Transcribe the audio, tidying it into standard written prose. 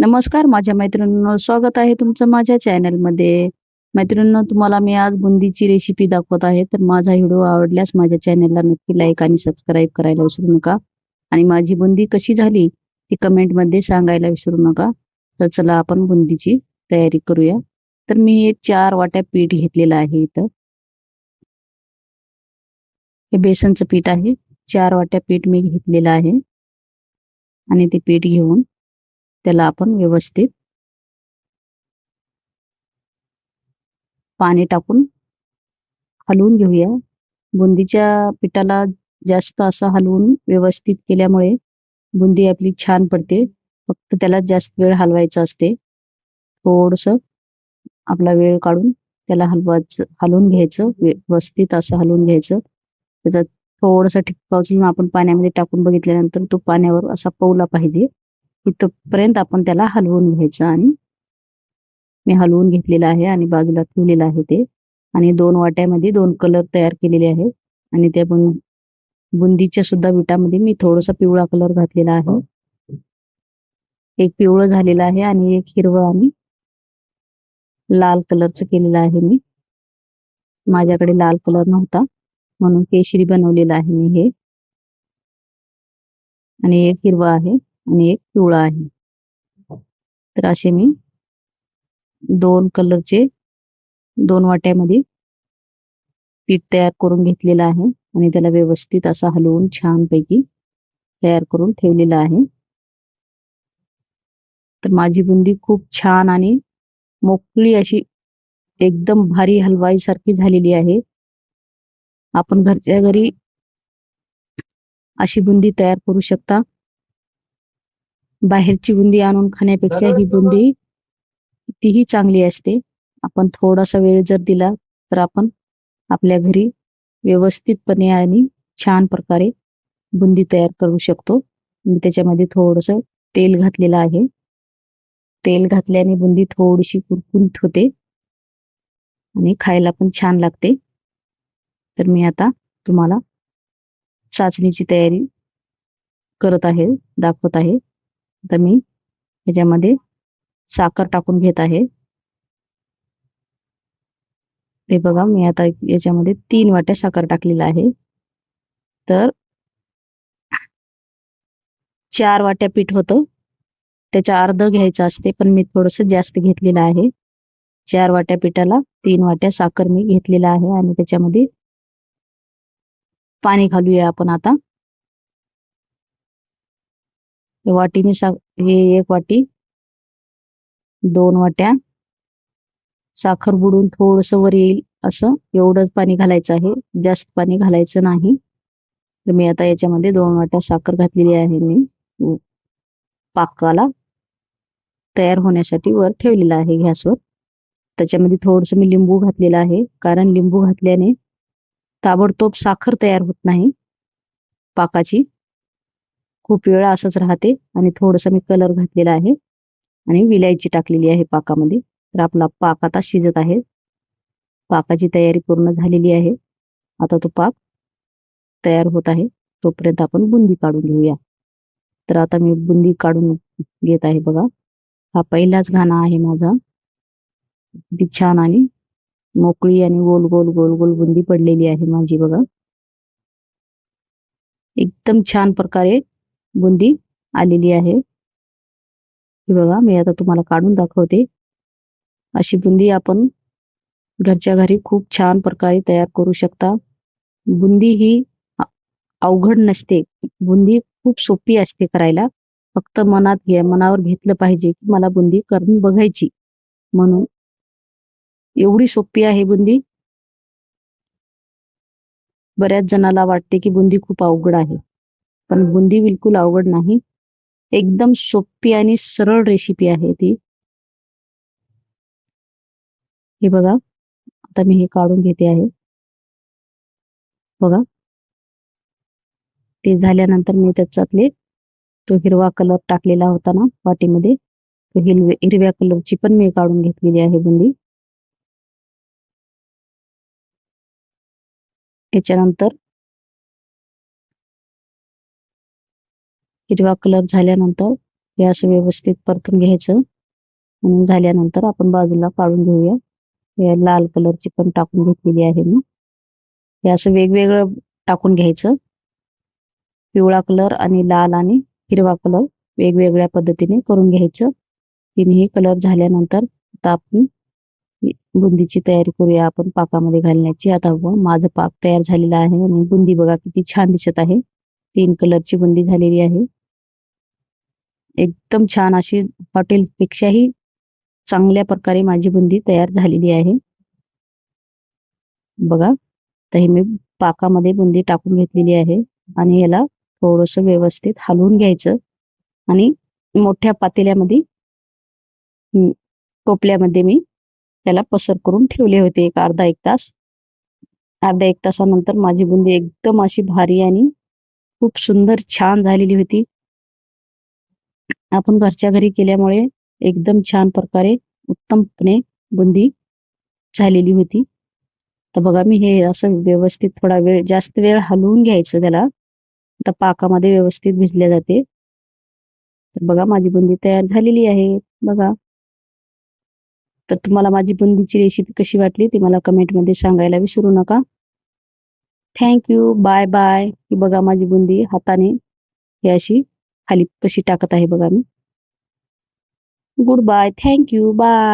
नमस्कार माझ्या मैत्रिणींनो, स्वागत आहे तुमचं माझ्या चॅनलमध्ये. मैत्रिणींनो, तुम्हाला मी आज बुंदीची रेसिपी दाखवत आहे. तर माझा व्हिडिओ आवडल्यास माझ्या चॅनलला नक्की लाईक आणि सबस्क्राईब करायला विसरू नका. आणि माझी बुंदी कशी झाली ती कमेंटमध्ये सांगायला विसरू नका. तर चला आपण बुंदीची तयारी करूया. तर मी हे 4 वाट्या पीठ घेतलेलं आहे इथं. हे बेसनचं पीठ आहे. 4 वाट्या पीठ मी घेतलेलं आहे. आणि ते पीठ घेऊन त्याला आपण व्यवस्थित पाणी टाकून हलवून घेऊया. बुंदीच्या पिठाला जास्त असं हलवून व्यवस्थित केल्यामुळे बुंदी आपली छान पडते. फक्त त्याला जास्त वेळ हलवायचं असते. थोडंसं आपला वेळ काढून त्याला हलवून घ्यायचं. व्यवस्थित असं हलवून घ्यायचं. त्याच्यात थोडंसं ठिपकावून आपण पाण्यामध्ये टाकून बघितल्यानंतर तो पाण्यावर असा पवला पाहिजे. इथपर्यंत आपण त्याला हलवून घ्यायचं. आणि मी हलवून घेतलेलं आहे आणि बाजूला ठेवलेलं आहे ते. आणि 2 वाट्यामध्ये 2 कलर तयार केलेले आहेत. आणि त्या बुंदीच्या सुद्धा पिठामध्ये मी थोडासा पिवळा कलर घातलेला आहे. एक पिवळं झालेलं आहे आणि एक हिरवं आणि लाल कलरचं केलेलं आहे मी. माझ्याकडे लाल कलर नव्हता म्हणून केशरी बनवलेलं आहे मी हे. आणि एक हिरवा आहे आणि एक पिवळा आहे. तर असे मी 2 कलरचे 2 वाट्यामध्ये पीठ तयार करून घेतलेलं आहे. आणि त्याला व्यवस्थित असं हलवून छानपैकी तयार करून ठेवलेलं आहे. तर माझी बुंदी खूप छान आणि मोकळी अशी एकदम भारी हलवाईसारखी झालेली आहे. आपण घरच्या घरी अशी बुंदी तयार करू शकता. बाहेरची बुंदी आणून खाण्यापेक्षा ही बुंदी कितीही चांगली असते. आपण थोडासा वेळ जर दिला तर आपण आपल्या घरी व्यवस्थितपणे आणि छान प्रकारे बुंदी तयार करू शकतो. मी त्याच्यामध्ये थोडंसं तेल घातलेलं आहे. तेल घातल्याने बुंदी थोडीशी कुरकुरीत होते आणि खायला पण छान लागते. तर मी आता तुम्हाला चाचणीची तयारी करत आहे, दाखवत आहे. आता मी ह्याच्यामध्ये साखर टाकून घेत आहे. हे बघा, मी आता याच्यामध्ये 3 वाट्या साखर टाकलेला आहे. तर 4 वाट्या पीठ होतं, त्याच्या अर्ध घ्यायचं असते, पण मी थोडंसं जास्त घेतलेलं आहे. 4 वाट्या पिठाला 3 वाट्या साखर मी घेतलेला आहे. आणि त्याच्यामध्ये पाणी घालूया आपण आता. वाटीने हे 1 वाटी, 2 वाट्या साखर बुडून थोडंसं वर येईल असं एवढंच पाणी घालायचं आहे. जास्त पाणी घालायचं नाही. तर मी आता याच्यामध्ये 2 वाट्या साखर घातलेली आहे. मी पाकाला तयार होण्यासाठी वर ठेवलेला आहे गॅसवर. त्याच्यामध्ये थोडंसं मी लिंबू घातलेलं आहे, कारण लिंबू घातल्याने ताबडतोब साखर तयार होत नाही पाकाची. खूप वेळ असंच राहते. आणि थोडंसं मी कलर घातलेला आहे आणि विलायची टाकलेली आहे पाकामध्ये. तर आपला पाक आता शिजत आहे. पाकाची तयारी पूर्ण झालेली आहे. आता तो पाक तयार होत आहे. तोपर्यंत आपण बुंदी काढून घेऊया. तर आता मी बुंदी काढून घेत आहे. बघा, हा पहिलाच घाणा आहे माझा. किती छान आणि मोकळी आणि गोल गोल गोल गोल बुंदी पडलेली आहे माझी. बघा, एकदम छान प्रकारे बुंदी आलेली आहे. ही बघा, मी आता तुम्हाला काढून दाखवते. अशी बुंदी आपण घरच्या घरी खूप छान प्रकारे तयार करू शकता. बुंदी ही अवघड नसते. बुंदी खूप सोपी असते करायला. फक्त मनावर घेतलं पाहिजे की मला बुंदी करून बघायची म्हणून. एवढी सोपी आहे बुंदी. बऱ्याच जणाला वाटते की बुंदी खूप अवघड आहे, पण बुंदी बिलकुल अवघड नाही. एकदम सोपी आणि सरळ रेसिपी आहे ती. हे बघा, आता मी हे काढून घेते आहे. बघा, ते झाल्यानंतर मी त्याच्यातले तो हिरवा कलर टाकलेला होता ना वाटीमध्ये, तो हिरव्या कलरची पण मी काढून घेतलेली आहे बुंदी. याच्यानंतर हिरवा कलर झाल्यानंतर हे असं व्यवस्थित परतून घ्यायचं आणि झाल्यानंतर आपण बाजूला काढून घेऊया. हे लाल कलरची पण टाकून घेतलेली आहे मी. हे असं वेगवेगळं टाकून घ्यायचं. पिवळा कलर आणि लाल आणि हिरवा कलर वेगवेगळ्या पद्धतीने करून घ्यायचं. तिन्ही कलर झाल्यानंतर आता आपण बुंदीची तयारी करूया आपण पाकामध्ये घालण्याची. आता माझं पाक तयार झालेला आहे आणि बुंदी बघा किती छान दिसत आहे. 3 कलरची बुंदी झालेली आहे. एकदम छान अशी हॉटेलपेक्षाही चांगल्या प्रकारे माझी बुंदी तयार झालेली आहे. बघा, तर हे मी पाकामध्ये बुंदी टाकून घेतलेली आहे आणि याला थोडंसं व्यवस्थित हलवून घ्यायचं आणि मोठ्या पातेल्यामध्ये टोपल्यामध्ये मी त्याला पसर करून ठेवले होते एक अर्धा एक तास. अर्ध्या एक तासानंतर माझी बुंदी एकदम अशी भारी आणि खूप सुंदर छान झालेली होती. आपण घरच्या घरी केल्यामुळे एकदम छान प्रकारे उत्तमपणे बुंदी झालेली होती. तर बघा, मी हे असं व्यवस्थित थोडा वेळ जास्त वेळ हलवून घ्यायचं त्याला. आता पाकामध्ये व्यवस्थित भिजले जाते. तर बघा, माझी बुंदी तयार झालेली आहे बघा. तर तुम्हाला माझी बुंदीची रेसिपी कशी वाटली ते मला कमेंटमध्ये सांगायला विसरू नका. Thank you. Bye bye. ही बघा माझी बुंदी हाताने हे अशी खाली कशी टाकत आहे बघा मी. Goodbye. Thank you. Bye.